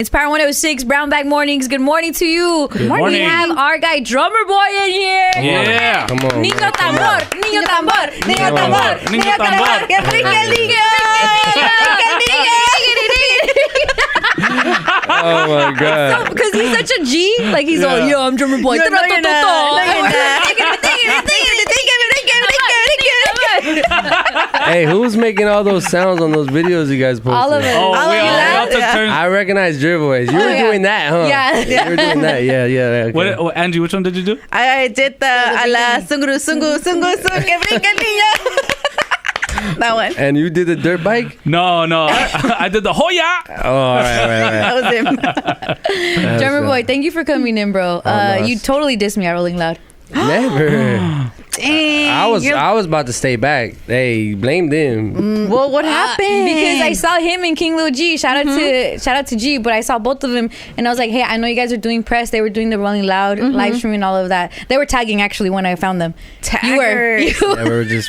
It's Power 106, Brown Bag Mornings. Good morning to you. Good morning. We have our guy, Drummer Boy, in here. Yeah. Come on. Niño tambor, niño tambor, niño tambor, Niño tambor. Que brinque el niño. Oh my God. Because he's such a G. Like, he's all, yo, I'm Drummer Boy. Hey, who's making all those sounds on those videos you guys posted? All of it. Oh, we all took turns. I recognize your voice. You were doing that, huh? Yeah. You were doing that. Yeah. Okay. What, Angie, which one did you do? I did the a la sungu que brinca el niño. That one. And you did the dirt bike? No. I did the Hoya. Oh, all right. That was him. Drummer Boy, thank you for coming in, bro. You totally dissed me at Rolling Loud. Never. Dang. I was about to stay back. Hey, blame them. Well, what happened? Because I saw him and King Lil G. Shout out to G. But I saw both of them, and I was like, hey, I know you guys are doing press. They were doing the Rolling Loud live streaming, all of that. They were tagging actually when I found them. Taggers. You were. Yeah,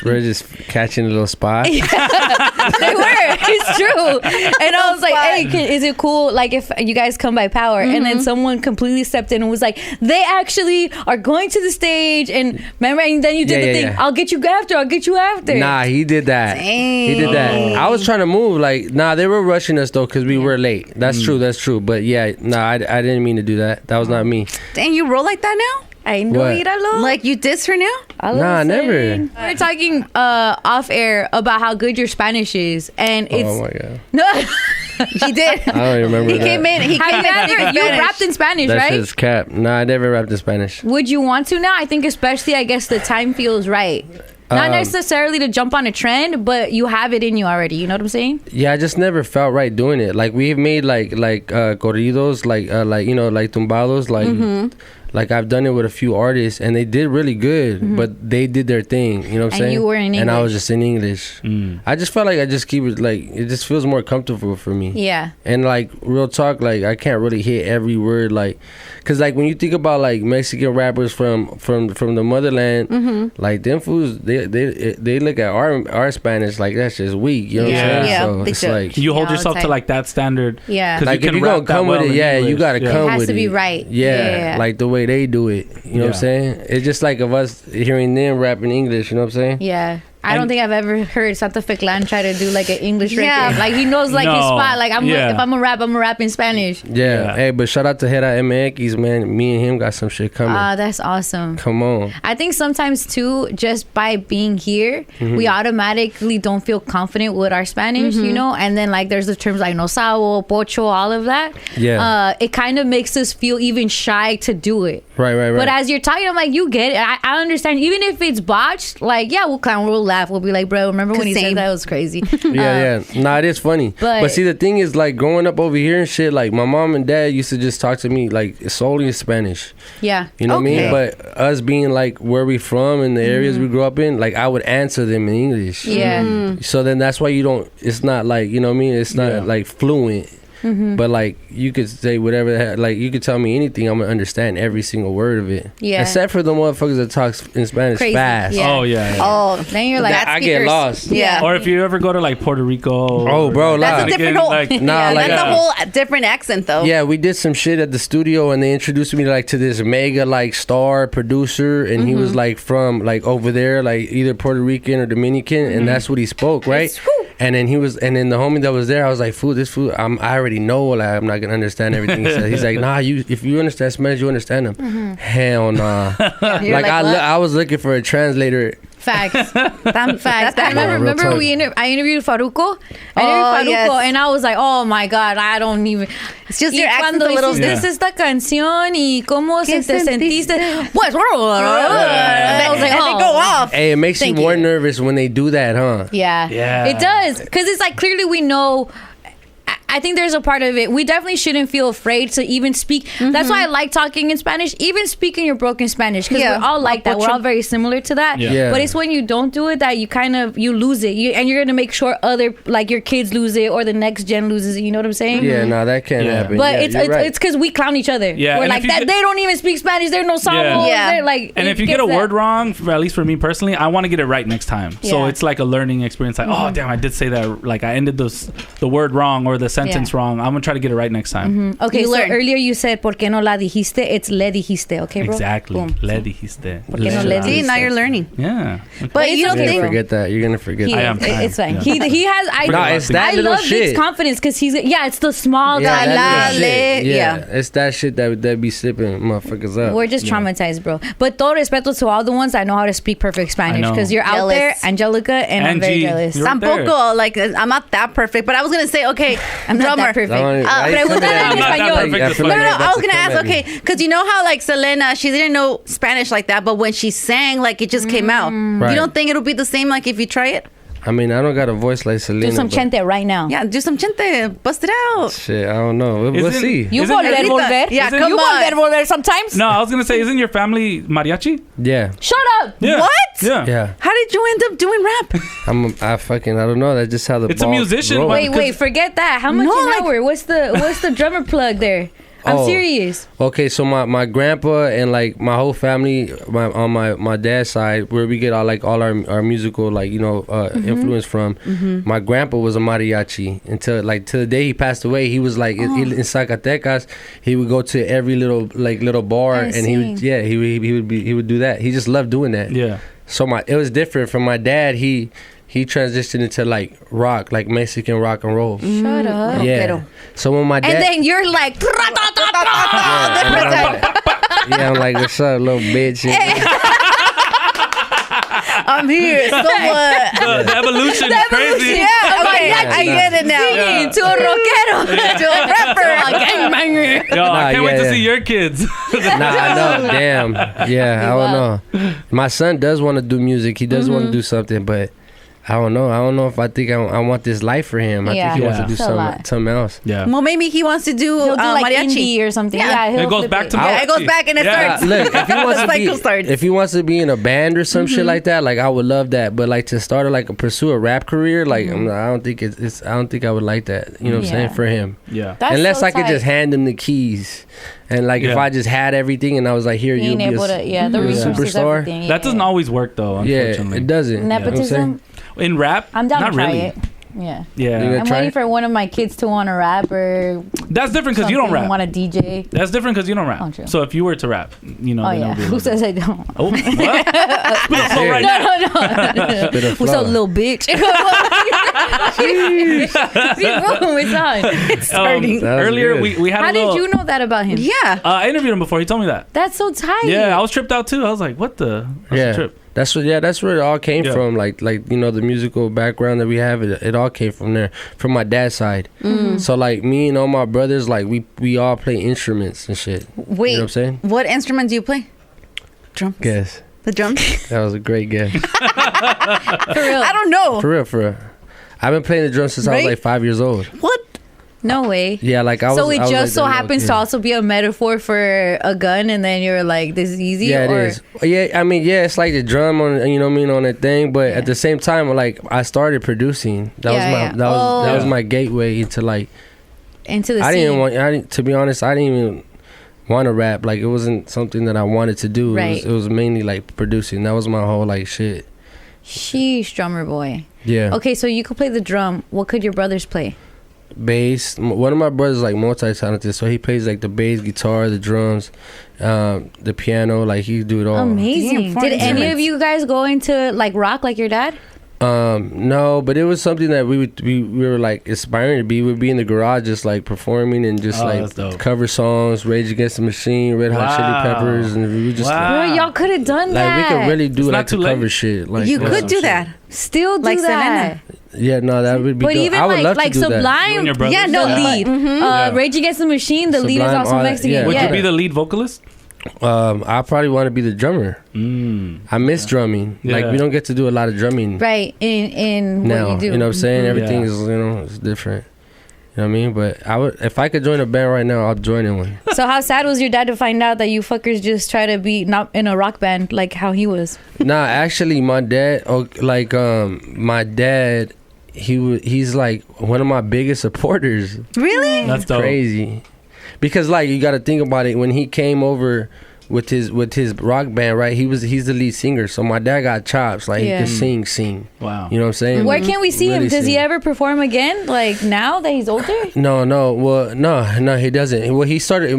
we're just catching a little spot. They were. It's true. And I was like, hey, is it cool? Like if you guys come by Power, and then someone completely stepped in and was like, they actually are going to the stage, and remember, and then you did the thing. Yeah. I'll get you after. Nah, he did that. Dang. He did that. I was trying to move. Like, nah, they were rushing us though because we were late. That's true. But yeah, nah, I didn't mean to do that. That was not me. Dang, you roll like that now? I know, What? míralo. Like you diss her now? Nah, never. We were talking off air about how good your Spanish is, and it's Oh my God. no. He did. I don't remember He that. came in. He Have came you in. ever? You rapped in Spanish, That right? shit's cap. Nah, I never rapped in Spanish. Would you want to now? I think especially, I guess the time feels right. Not necessarily to jump on a trend, but you have it in you already. You know what I'm saying? Yeah, I just never felt right doing it. Like we've made like corridos, like you know, like tumbados, like I've done it with a few artists, and they did really good, but they did their thing. You know what I'm And saying? you were in and I English. was just in English. I just felt like I just keep it like it just feels more comfortable for me. Yeah. And like real talk, like I can't really hit every word, like, cause like when you think about like Mexican rappers from the motherland, like them fools, they look at our Spanish like that's just weak. You know what I'm saying? Yeah, So they it's do. like. You hold Yeah, yourself it's to like- like that standard. Yeah. 'Cause Like you if can you're gonna rap that come with well it, in yeah, you English. gotta Yeah. come It has with to be it. right. Yeah, Yeah. like the way they do it. You know what I'm saying? It's just like of us hearing them rap in English. You know what I'm saying? Yeah. I don't think I've ever heard Santa Fe Clan try to do like an English Yeah. record. Like he knows like his No. spot. Like if I'm a rap in Spanish. Yeah. Hey, but shout out to Hera MX, man. Me and him got some shit coming. That's awesome. Come on. I think sometimes too, just by being here, we automatically don't feel confident with our Spanish, you know? And then like there's the terms like no sabo, pocho, all of that. Yeah. It kind of makes us feel even shy to do it. Right. But as you're talking, I'm like, you get it. I understand. Even if it's botched, like, yeah, we'll clown, we'll laugh. We'll be like, bro, remember when he said Same. that? It was crazy. Yeah. Nah, it is funny. but- But see, the thing is, like, growing up over here and shit, like, my mom and dad used to just talk to me, like, solely in Spanish. Yeah. You know what I mean? Okay. But us being, like, where we from and the areas we grew up in, like, I would answer them in English. Yeah. So then that's why you don't, it's not like, you know what I mean? It's not, like, fluent. But like you could say whatever the heck, like you could tell me anything, I'm gonna understand every single word of it. Yeah. Except for the motherfuckers that talk in Spanish Crazy. fast. Yeah. Oh yeah. Oh, Then you're like, That- I get speakers. lost. Yeah. Or if you ever go to like Puerto Rico. Oh, bro, That's a like, different whole. like- Nah, yeah, like- that's a whole different accent, though. yeah, we did some shit at the studio and they introduced me like to this mega like star producer and he was like from like over there, like either Puerto Rican or Dominican, and that's what he spoke, right? And then and then the homie that was there, I was like, fool, this fool, I already know, like I'm not gonna understand everything he said. He's like, nah, if you understand Spanish, you understand them. Hell nah. You're like what? I was looking for a translator. facts. Damn Facts. I Real remember talk. I interviewed Faruco. yes. And I was like, oh my God, I don't even. It's just Y your accent's cuando a little. hiciste esta canción y cómo se ¿Qué te sentiste? sentiste. Pues, I was like, And they go off. Hey, it makes you Thank more you. nervous when they do that, huh? Yeah. Yeah. It does. Because it's like clearly we know. I think there's a part of it. We definitely shouldn't feel afraid to even speak. That's why I like talking in Spanish, even speaking your broken Spanish, because Yeah. we're all like that. We're all very similar to that. Yeah. Yeah. But it's when you don't do it that you kind of you lose it, and you're gonna make sure other like your kids lose it or the next gen loses it. You know what I'm saying? Yeah, no, that can't Yeah. happen. But Yeah, it's you're right. it's because we clown each other. Yeah, We're and like if you that. get- They don't even speak Spanish. They're no samos. Yeah. They're like, And it if you get gets a that- word wrong, at least for me personally, I want to get it right next time. So Yeah. it's like a learning experience. Like, oh damn, I did say that. Like I ended the word wrong or the sentence wrong. I'm gonna try to get it right next time. Okay, You so learn. earlier you said "por qué no la dijiste?" It's "le dijiste." Okay, bro. Exactly. Boom. Le dijiste. ¿Por qué no le See, dijiste? now you're learning. Yeah. But it's you don't okay, You're think... gonna forget that. You're gonna forget He, I that. am. it's fine. Yeah. He has. No, it's that I little love shit. Vic's confidence because he's. Yeah, it's the small guy. that little la, shit. le, Yeah, yeah. it's that shit that be slipping motherfuckers up. We're just traumatized, bro. But todo respeto to all the ones that know how to speak perfect Spanish know. because you're out Jealous. there, Angelica, and I'm very Angie, jealous. you're right there. Tampoco, like, I'm not that perfect. But I was going to say, okay, I'm not drummer. that perfect. Pregúntale en I'm not that español. perfect. I It's feel fine. No, like I was that's gonna a ask, comment. okay, because you know how like Selena, she didn't know Spanish like that, but when she sang, like it just came out. Right. You don't think it'll be the same like if you try it? I mean, I don't got a voice like Selena. Do some but chente right now. Yeah, do some chente, bust it out. Shit, I don't know. We'll Isn't- see. You Isn't volver, your- volver. Yeah, Isn't- come You on. volver, volver sometimes. No, I was gonna say, isn't your family mariachi? Yeah, Shut up. Yeah. What? Yeah. yeah. How did you end up doing rap? I don't know. That's just how the It's a ball musician, rolls. but- Wait, forget that. How much No, an like- hour? What's the drummer plug there? I'm Oh. serious. Okay, so my grandpa and like my whole family, on my dad's side, where we get all our musical influence from. My grandpa was a mariachi until to the day he passed away. He was like in Zacatecas. He would go to every little bar I and he would do that. He just loved doing that. Yeah. So it was different from my dad. He transitioned into like rock, like Mexican rock and roll. Shut up. Yeah. Rockero. So when my dad, And then you're like, I'm like, what's up, little bitch? I'm here. So what? The evolution is crazy. Yeah, okay, I get it now. singing to a rockero, to a rapper, a gangbanger. Yo, I can't wait to yeah. see your kids. Nah, I know. Damn. Yeah, I don't know. My son does want to do music. He does want to do something, but I don't know. I don't know if I think I want this life for him. I Yeah. think he wants to do It's a lot. something else. Yeah. Well, maybe he wants to do, He'll do like mariachi. indie or something. Yeah. Yeah, he'll It goes flip back it. to Yeah, it goes back and it Yeah. starts. Look, if he wants The to cycle starts. be, if he wants to be in a band or some shit like that, like I would love that. But like to start pursue a rap career, like I don't think it's. I don't think I would like that. You know what I'm saying, Yeah. for him. Yeah. That's Unless so I could tight. just hand him the keys, and like if Yeah. I just had everything and I was like, here, you Being be able a, to, the you're a resources, superstar. everything. That doesn't always work though, Yeah, unfortunately. it doesn't. You know what I'm saying? Nepotism. In rap, I'm down not to try really. it. Yeah. Yeah. You I'm try waiting it? for one of my kids to want to rap or That's different because you don't rap. Want to DJ? That's different because you don't rap. Oh, true. So if you were to rap, you know. Oh then yeah. it'll be a Who little says I don't? bit- Oh, what? Spit a flow right No, now. no. Bit of What's flow. up, little bitch? Boom, it's on. It's starting. That was Earlier, good. we had How a little. did you know that about him? Yeah. I interviewed him before. He told me that. That's so tight. Yeah, I was tripped out too. I was like, what the? That's a Yeah, trip. that's where it all came Yeah. from. Like the musical background that we have, it all came from there, from my dad's side. So like me and all my brothers, like we all play instruments and shit. Wait, You know what I'm saying? what instrument do you play? Drums. Guess The drums? that was a great guess. For real. I don't know. For real. I've been playing the drums since I was Right? like 5 years old. What? No way. Yeah, like I was. So it I was just like so that little happens kid. to also be a metaphor for a gun, and then you're like, "This is easy." Yeah, it or is. Yeah, I mean, yeah, it's like the drum on, you know what I mean, on that thing. But at the same time, like I started producing. That Yeah, was yeah. that was Oh. my gateway into like. into the I scene. to be honest, I didn't even want to rap. Like it wasn't something that I wanted to do. Right. It was mainly like producing. That was my whole like shit. Sheesh, drummer boy. Yeah. Okay, so you could play the drum. What could your brothers play? Bass. One of my brothers is like multi-talented, so he plays like the bass, guitar, the drums, the piano. Like he do it all. Amazing. Damn, four Did any instruments. of you guys go into like rock like your dad? No, but it was something that we were like aspiring to be. We'd be in the garage just like performing and just Oh, like that's dope. cover songs, Rage Against the Machine, Red Hot Wow. Chili Peppers, and we just Wow. Bro, y'all could have done like that. we could really do It's like not the too late. cover shit. Like You yeah. could do that. still do Like that. Yeah, no, that would be. But dope. even I would love like to do that. You Sublime, and your brothers? Yeah, no, the Yeah. lead. Yeah. Rage Against the Machine, the lead is Sublime, also all that, Mexican. yeah. Would Yeah. you be the lead vocalist? I probably want to be the drummer. I miss drumming. Like Yeah. we don't get to do a lot of drumming Right, in now. what you do. know what I'm saying? Everything Yeah. is it's different. You know what I mean? But I would, if I could join a band right now, I'll join in one. So how sad was your dad to find out that you fuckers just try to be not in a rock band like how he was? Nah, actually, my dad, my dad, he's like one of my biggest supporters. Really? That's dope. Crazy, because like you got to think about it. When he came over with his rock band, right? He's the lead singer. So my dad got chops, like he can sing. Wow. You know what I'm saying? Where can we see him? Really Does he sing. ever perform again? Like now that he's older? No. Well, no, he doesn't. Well, he started.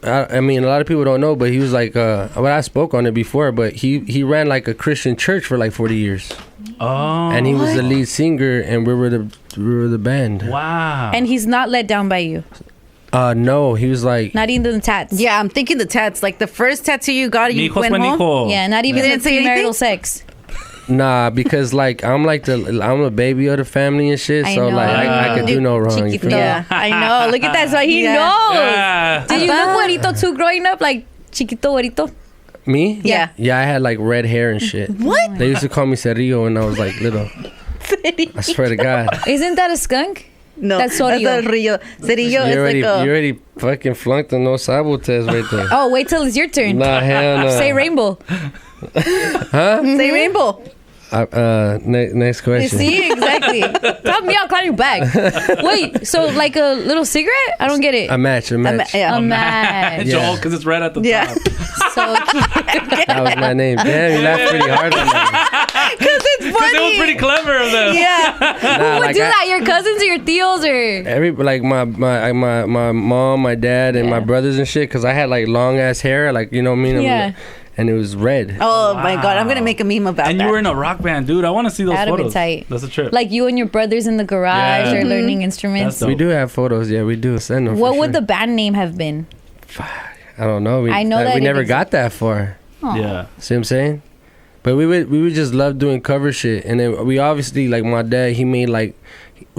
I mean, a lot of people don't know, but he was like, well, I spoke on it before, but he ran like a Christian church for like 40 years. Oh. And he was the lead singer, and we were the band. Wow. And he's not let down by you. No, he was like, Not even the tats. Yeah, I'm thinking the tats. Like the first tattoo you got, you Mijos went home. Penico. Yeah, not even You the didn't say premarital anything? sex. nah, because like I'm the baby of the family and shit. I So know. like I could do no wrong. You feel me? Yeah. I know. Look at that. So he Yeah. knows. Yeah. Did you look güerito too growing up? Like chiquito güerito? Me? Yeah. Yeah, I had like red hair and shit. What? They used to call me Cerillo when I was like little. I swear to God. Isn't that a skunk? No, That's that's Sorillo. El Rio. Cerillo You already, is like you already fucking flunked the no sabo test right there. Oh, wait till it's your turn. Nah, hell no. Say rainbow. say rainbow. Next You question. see? Exactly. Tell me I'll call you back. Wait, so like a little cigarette? I don't get it. A match. Yeah. A match. Yeah. Joel, because it's right at the Yeah. top. So That was my name. Damn, you laughed pretty hard on that. Because it's Because funny. it was pretty clever of them. Yeah. Nah, who would like do that? Your cousins or your tios or? every like my mom, my dad, and my Yeah. brothers and shit. Cause I had like long ass hair, like you know what I mean. Yeah. And it was red. Oh my God, I'm gonna make a meme about And that. you were in a rock band, dude. I want to see those That'd have been photos. tight. That's a trip. Like you and your brothers in the garage Yeah. or learning instruments. That's We dope. do have photos. Yeah, we do. Send them. What for would sure. the band name have been? I don't know. I know that we it never is- got that far. Aw. Yeah. See what I'm saying? But we would just love doing cover shit, and then we obviously like my dad. He made like,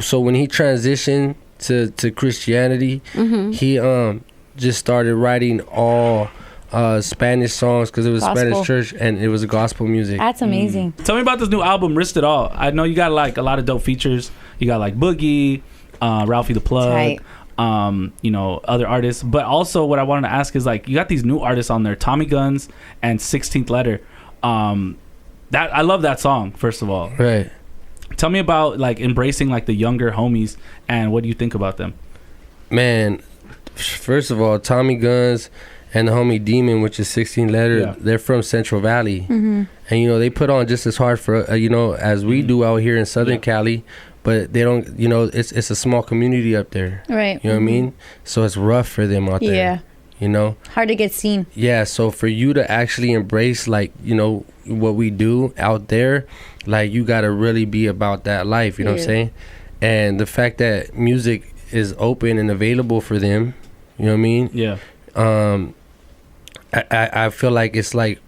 so when he transitioned to Christianity, he just started writing all Spanish songs because it was Gospel. Spanish church and it was gospel music. That's amazing. Tell me about this new album, Risked It All. I know you got like a lot of dope features. You got like Boogie, Ralphie the Plug, Tight. you know, other artists. But also what I wanted to ask is like you got these new artists on there, Tommy Guns and 16th Letter. That I love that song, first of all. Right. Tell me about like embracing like the younger homies and what do you think about them? Man, first of all, Tommy Guns and the homie Demon, which is 16 Letter, Yeah. they're from Central Valley. And, you know, they put on just as hard for, you know, as we do out here in Southern Yeah. Cali. But they don't, you know, it's a small community up there. Right. You know what I mean? So it's rough for them out there. Yeah. You know? Hard to get seen. Yeah, so for you to actually embrace, like, you know, what we do out there, like, you got to really be about that life, you know what I'm Yeah. saying? And the fact that music is open and available for them, you know what I mean? Yeah. I feel like it's like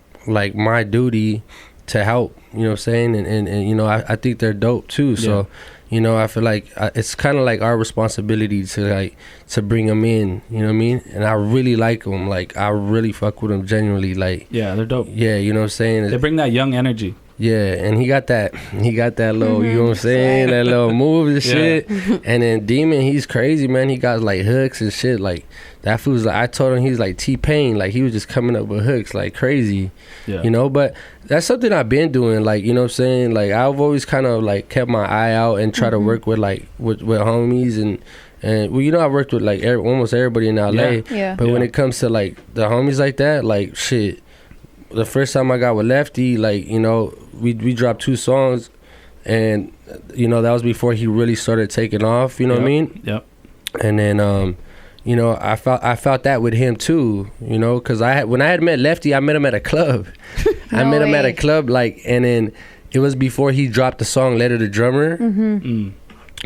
my duty to help, you know what I'm saying? And you know, I think they're dope too. So, Yeah. you know, I feel like it's kind of like our responsibility to bring them in, you know what I mean? And I really like them. Like, I really fuck with them genuinely. Like, Yeah, they're dope. yeah, you know what I'm saying? They bring that young energy. Yeah, and he got that little, you know what I'm saying? That little move and Yeah. shit. And then Demon, he's crazy, man. He got like hooks and shit. Like, that fool's like, I told him he's like T-Pain. Like, he was just coming up with hooks like crazy, Yeah. you know? But that's something I've been doing. Like, you know what I'm saying? Like, I've always kind of like kept my eye out and try to work with like, with homies and well, you know, I worked with like almost everybody in LA. Yeah. Yeah. But when Yeah. it comes to like the homies like that, like shit, the first time I got with Lefty, like, you know, we dropped 2 songs, and you know, that was before he really started taking off. You know what I mean? Yep. And then you know, I felt that with him too. You know, because when I had met Lefty, I met him at a club. I No met him at a way. club, like, and then it was before he dropped the song "Letter to Drummer." Mm.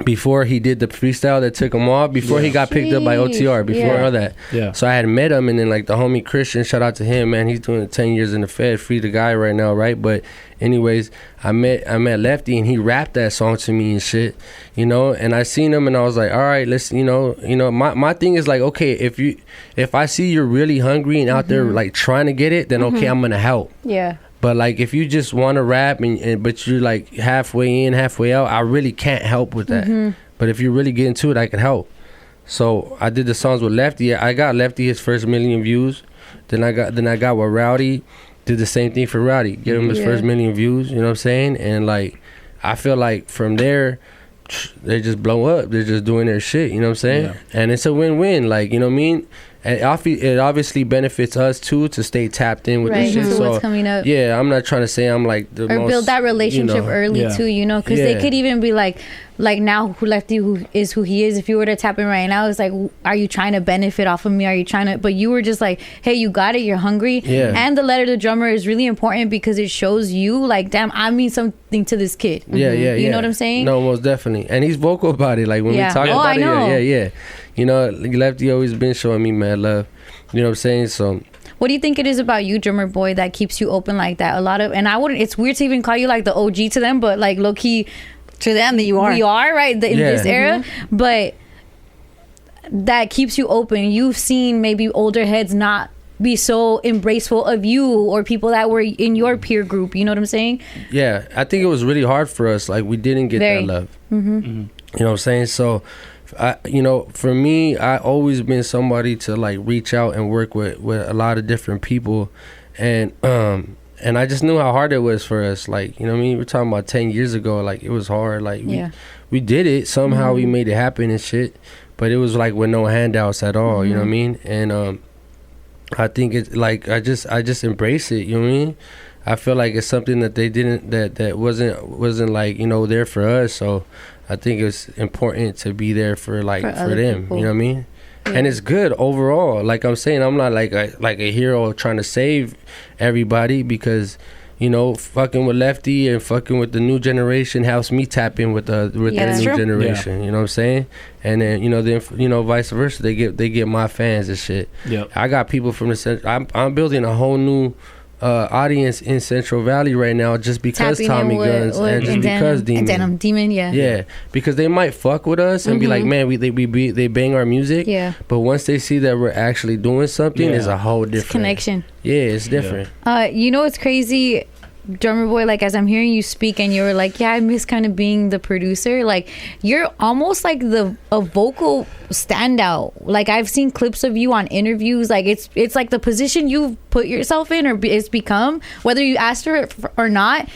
Before he did the freestyle that took him off, before he got picked up by OTR, before Yeah. all that. Yeah. So I had met him, and then like the homie Christian, shout out to him, man. He's doing 10 years in the Fed, free the guy right now, right? But anyways, I met Lefty, and he rapped that song to me and shit, you know. And I seen him, and I was like, all right, let's, you know. My thing is like, okay, if I see you're really hungry and out there like trying to get it, then okay, I'm gonna help. Yeah. But like, if you just want to rap but you're like halfway in, halfway out, I really can't help with that. But if you really get into it, I can help. So I did the songs with Lefty. I got Lefty his first 1 million views. Then I got with Rowdy. Did the same thing for Rowdy. Give him his Yeah. first 1 million views. You know what I'm saying? And like, I feel like from there, they just blow up. They're just doing their shit. You know what I'm saying? Yeah. And it's a win-win. Like, you know what I mean? and it obviously benefits us too to stay tapped in with right. this shit. So So what's coming up. yeah, I'm not trying to say I'm like the or most, build that relationship early Yeah. too, you know, because they could even be like now who Lefty who he is. If you were to tap in right now, it's like, are you trying to benefit off of me? Are you trying to? But you were just like, hey, you got it. You're hungry. Yeah. And the letter to the drummer is really important because it shows you like, damn, I mean something to this kid. Yeah, yeah, You know what I'm saying? No, most definitely. And he's vocal about it. Like when we talk about I know. it, yeah. You know, Lefty always been showing me mad love. You know what I'm saying? So what do you think it is about you, drummer boy, that keeps you open like that? A lot of, and I wouldn't, it's weird to even call you like the OG to them, but like low key To them, that you are. we are, right? In Yeah. this era. But that keeps you open. You've seen maybe older heads not be so embraceful of you or people that were in your peer group. You know what I'm saying? yeah, I think it was really hard for us. Like we didn't get Very. that love. You know what I'm saying? So, you know, for me, I always been somebody to like reach out and work with a lot of different people, and I just knew how hard it was for us. Like, you know what I mean? We're talking about 10 years ago. Like it was hard. Like we did it somehow. We made it happen and shit. But it was like with no handouts at all. You know what I mean? And I think it's like I just embrace it. You know what I mean? I feel like it's something that they didn't that wasn't like, you know, there for us. So I think it's important to be there for other them. people. You know what I mean? And it's good overall. Like I'm saying, I'm not like a hero trying to save everybody, because you know, fucking with Lefty and fucking with the new generation helps me tap in with the new generation. You know what I'm saying? And then vice versa. They get my fans and shit. Yep. I got people from the central. I'm building a whole new audience in Central Valley right now, just because Tapping Tommy in with- Guns with- and just and because Denim. And Demon, yeah. Yeah, because they might fuck with us and be like, man, they bang our music. Yeah. But once they see that we're actually doing something, it's a whole different Connection. Yeah, it's different. You know what's crazy, drummer boy, like as I'm hearing you speak and you were like, yeah, I miss kind of being the producer, like you're almost like a vocal standout. Like I've seen clips of you on interviews, like it's like the position you've put yourself in or it's become, whether you asked for it or not.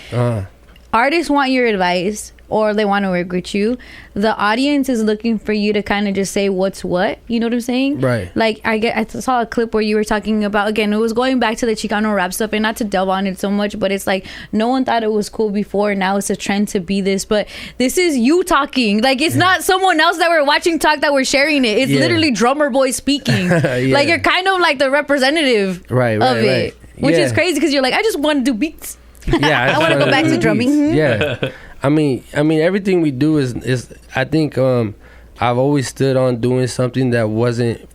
Artists want your advice or they want to work with you. The audience is looking for you to kind of just say what's what. You know what I'm saying? Right. Like I saw a clip where you were talking about, again, it was going back to the Chicano rap stuff, and not to delve on it so much, but it's like no one thought it was cool before. Now it's a trend to be this, but this is you talking. Like it's not someone else that we're watching talk that we're sharing it. It's literally drummer boy speaking. Like you're kind of like the representative of it, which is crazy because you're like, I just want to do beats. Yeah, I want to go back to drumming. Yeah. I mean, everything we do is I think I've always stood on doing something that wasn't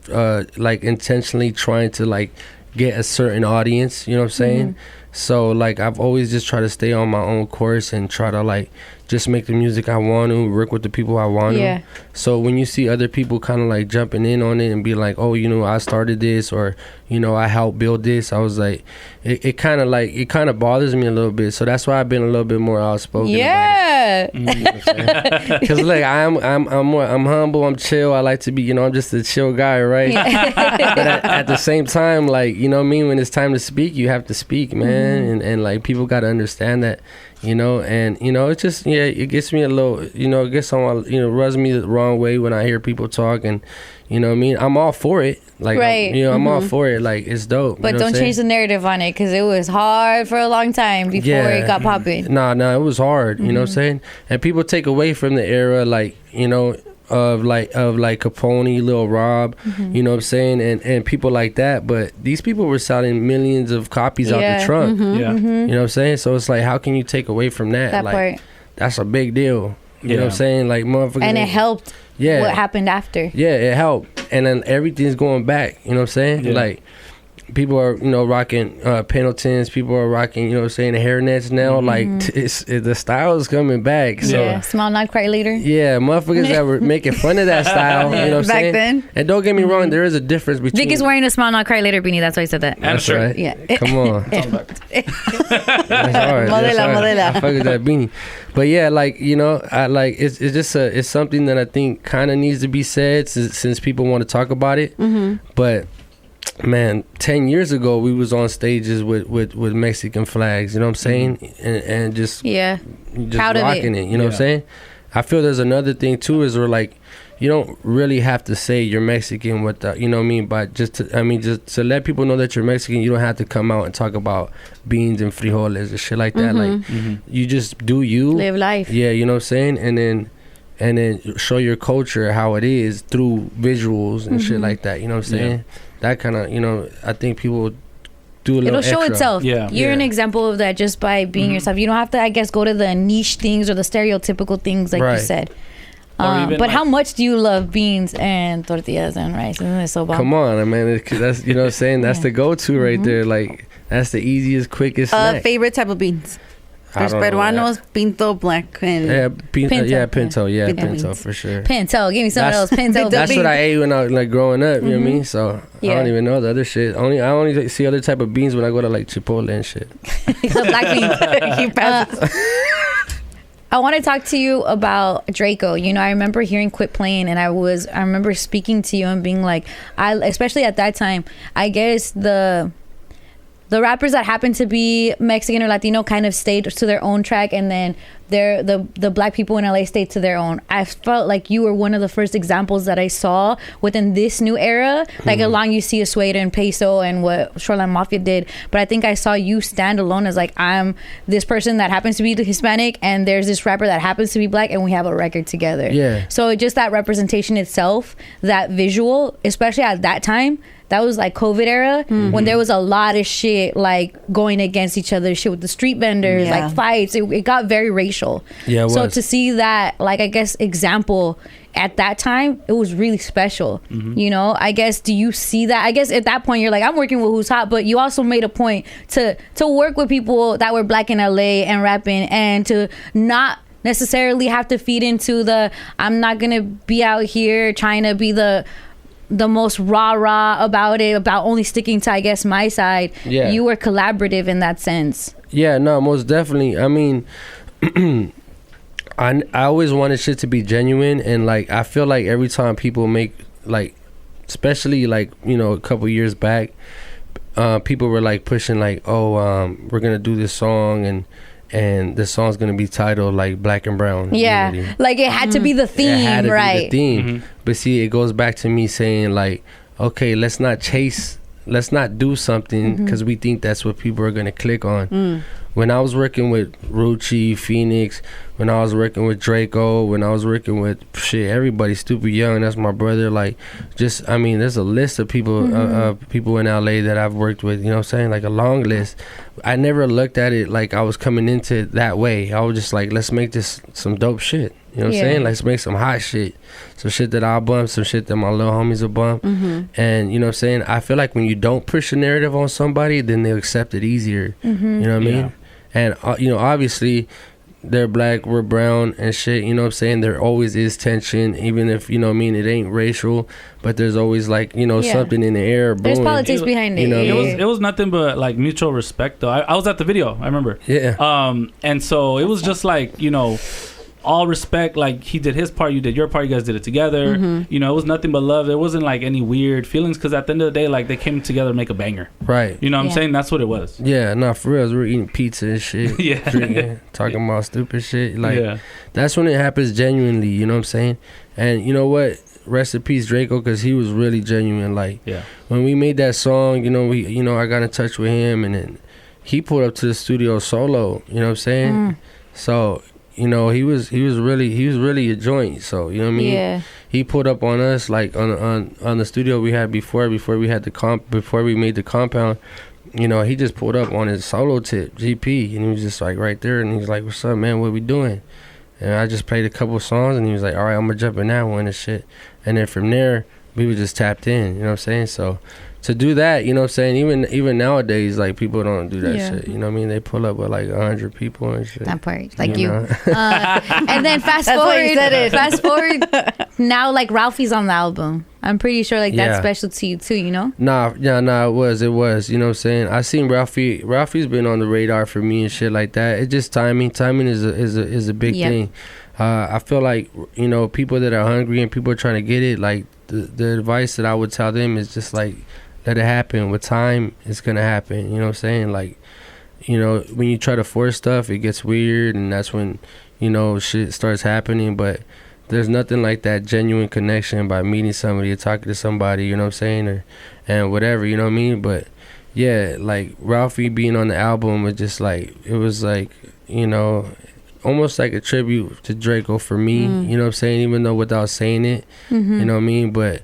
like intentionally trying to like get a certain audience, you know what I'm saying? So like I've always just tried to stay on my own course and try to like just make the music I want to, work with the people I want to. So when you see other people kind of like jumping in on it and be like, oh, you know, I started this, or you know, I helped build this, I was like, it kind of bothers me a little bit. So that's why I've been a little bit more outspoken about it. Because like I'm humble, I'm chill, I like to be, you know, I'm just a chill guy, right? But at the same time, like, you know what I mean, when it's time to speak, you have to speak, man. And like people got to understand that, you know. And you know, it's just, it gets me a little, you know, it gets someone, you know, rubs me the wrong way when I hear people talk. And you know what I mean, I'm all for it, like, I'm all for it, like it's dope, but don't change the narrative on it, because it was hard for a long time before it got popping. Nah, it was hard, you know what I'm saying. And people take away from the era, like, you know, of like Capone, Lil Rob, you know what I'm saying, and people like that. But these people were selling millions of copies out the trunk. You know what I'm saying? So it's like, how can you take away from that? Like, part. That's a big deal. You know what I'm saying? Like, motherfuckers. And it helped. What happened after? Yeah, it helped. And then everything's going back. You know what I'm saying? Like, people are, you know, rocking Pendletons. People are rocking, you know what I'm saying, the hairnets now. Like, the style is coming back. So, small, not quite later. Yeah, motherfuckers that were making fun of that style. You know what I'm saying? Back then. And don't get me wrong, there is a difference between. Vic is wearing a small, not quite later beanie. That's why I said that. That's right. Yeah. Come on. That's hard. Modela. I fuck with that beanie. But yeah, like, you know, I like it's just it's something that I think kind of needs to be said since people want to talk about it. But man, 10 years ago we was on stages with Mexican flags, you know what I'm saying, and just proud rocking it, you know what I'm saying. I feel there's another thing too, is we're like, you don't really have to say you're Mexican with the, you know what I mean, but just to let people know that you're Mexican, you don't have to come out and talk about beans and frijoles and shit like that. Like you just do you live life. Yeah, you know what I'm saying, and then show your culture how it is through visuals and shit like that. You know what I'm saying? That kind of, you know, I think people do a little It'll show extra. itself. Yeah. You're an example of that just by being yourself. You don't have to, I guess, go to the niche things or the stereotypical things like you said. But like, how much do you love beans and tortillas and rice? Isn't it so bomb? Come on, I mean, that's, you know what I'm saying? That's the go-to right there. Like, that's the easiest, quickest snack. Favorite type of beans? There's peruanos, pinto, black, and pinto. Pinto For sure. Pinto, give me some of those pinto. That's what I ate when I was like growing up. You know what I mean? So I don't even know the other shit. I only see other type of beans when I go to like Chipotle and shit. The black beans. I want to talk to you about Drakeo. You know, I remember hearing Quit Playing, and I remember speaking to you and being like, especially at that time, I guess the rappers that happened to be Mexican or Latino kind of stayed to their own track, and then the black people in LA stayed to their own. I felt like you were one of the first examples that I saw within this new era, like along you see Asueda and Peso and what Shoreline Mafia did. But I think I saw you stand alone as like, I'm this person that happens to be Hispanic, and there's this rapper that happens to be black, and we have a record together. Yeah. So just that representation itself, that visual, especially at that time, that was like COVID era when there was a lot of shit like going against each other, shit with the street vendors, like fights. It got very racial. Yeah, so to see that, like, I guess, example at that time, it was really special. You know, I guess, do you see that? I guess at that point you're like, I'm working with Who's Hot, but you also made a point to work with people that were black in LA and rapping, and to not necessarily have to feed into I'm not gonna be out here trying to be the most rah about it, about only sticking to, I guess, my side. Yeah. You were collaborative in that sense. Yeah, no, most definitely. I mean, I always wanted shit to be genuine, and like I feel like every time people make, like, especially like, you know, a couple years back, people were like pushing like, we're gonna do this song, and the song's gonna be titled like Black and Brown. Yeah, Unity. like it had to be the theme, it had to right? be the theme. But see, it goes back to me saying like, okay, let's not do something because we think that's what people are gonna click on. When I was working with Rucci, Phoenix, when I was working with Drakeo, when I was working with everybody, Stupid Young, that's my brother. Like, just, I mean, there's a list of people, people in LA that I've worked with. You know what I'm saying? Like a long list. I never looked at it like I was coming into it that way. I was just like, let's make this some dope shit. You know what I'm saying? Let's make some hot shit. Some shit that I'll bump, some shit that my little homies will bump. And, you know what I'm saying? I feel like when you don't push a narrative on somebody, then they'll accept it easier. You know what I mean? And, you know, obviously, they're black, we're brown and shit. You know what I'm saying? There always is tension, even if, you know what I mean, it ain't racial. But there's always, like, you know, something in the air. There's politics behind it. You know it was nothing but, like, mutual respect, though. I was at the video, I remember. Yeah. And so it was just, like, you know, all respect. Like, he did his part, you did your part, you guys did it together. You know, it was nothing but love. There wasn't like any weird feelings, because at the end of the day, like, they came together to make a banger, right? You know what I'm saying? That's what it was. Yeah, no, for real, we were eating pizza and shit. Drinking, talking about stupid shit. Like, that's when it happens genuinely. You know what I'm saying? And you know what, rest in peace Drakeo, because he was really genuine. Like, when we made that song, you know, I got in touch with him, and then he pulled up to the studio solo. You know what I'm saying? So, you know, he was really a joint. So, you know what I mean? Yeah. He pulled up on us like on the studio we had before we had before we made the compound. You know, he just pulled up on his solo tip, GP, and he was just like right there, and he's like, "What's up, man? What we doing?" And I just played a couple songs, and he was like, "All right, I'm gonna jump in that one and shit." And then from there, we were just tapped in. You know what I'm saying? So to do that, you know what I'm saying, even nowadays, like, people don't do that shit. You know what I mean? They pull up with like 100 people and shit. That part, like you. And then fast forward, now like Ralphie's on the album. I'm pretty sure like that's special to you too, you know? Nah, it was. You know what I'm saying? I seen Ralphie. Ralphie's been on the radar for me and shit like that. It's just timing. Timing is a big thing. I feel like, you know, people that are hungry and people are trying to get it, like, the advice that I would tell them is just like, let it happen. With time, it's gonna happen. You know what I'm saying? Like, you know, when you try to force stuff, it gets weird, and that's when, you know, shit starts happening. But there's nothing like that genuine connection by meeting somebody or talking to somebody, you know what I'm saying, and whatever, you know what I mean. But yeah, like Ralphie being on the album was just like, it was like, you know, almost like a tribute to Drakeo for me, you know what I'm saying, even though without saying it, you know what I mean. But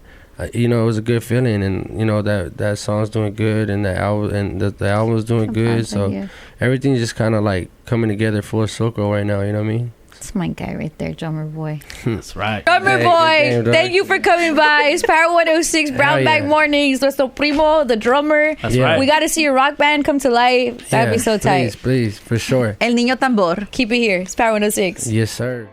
you know, it was a good feeling, and you know that song's doing good, and the album's doing good, so everything's just kind of like coming together full circle right now, you know what I mean. That's my guy right there, Drummer Boy. That's right. Drummer Boy, thank you for coming by. It's Power 106 Brown Bag Mornings. Nuestro primo, the drummer. That's right. We got to see your rock band come to life. That'd be so tight. Please, for sure. El Niño Tambor. Keep it here. It's Power 106. Yes, sir.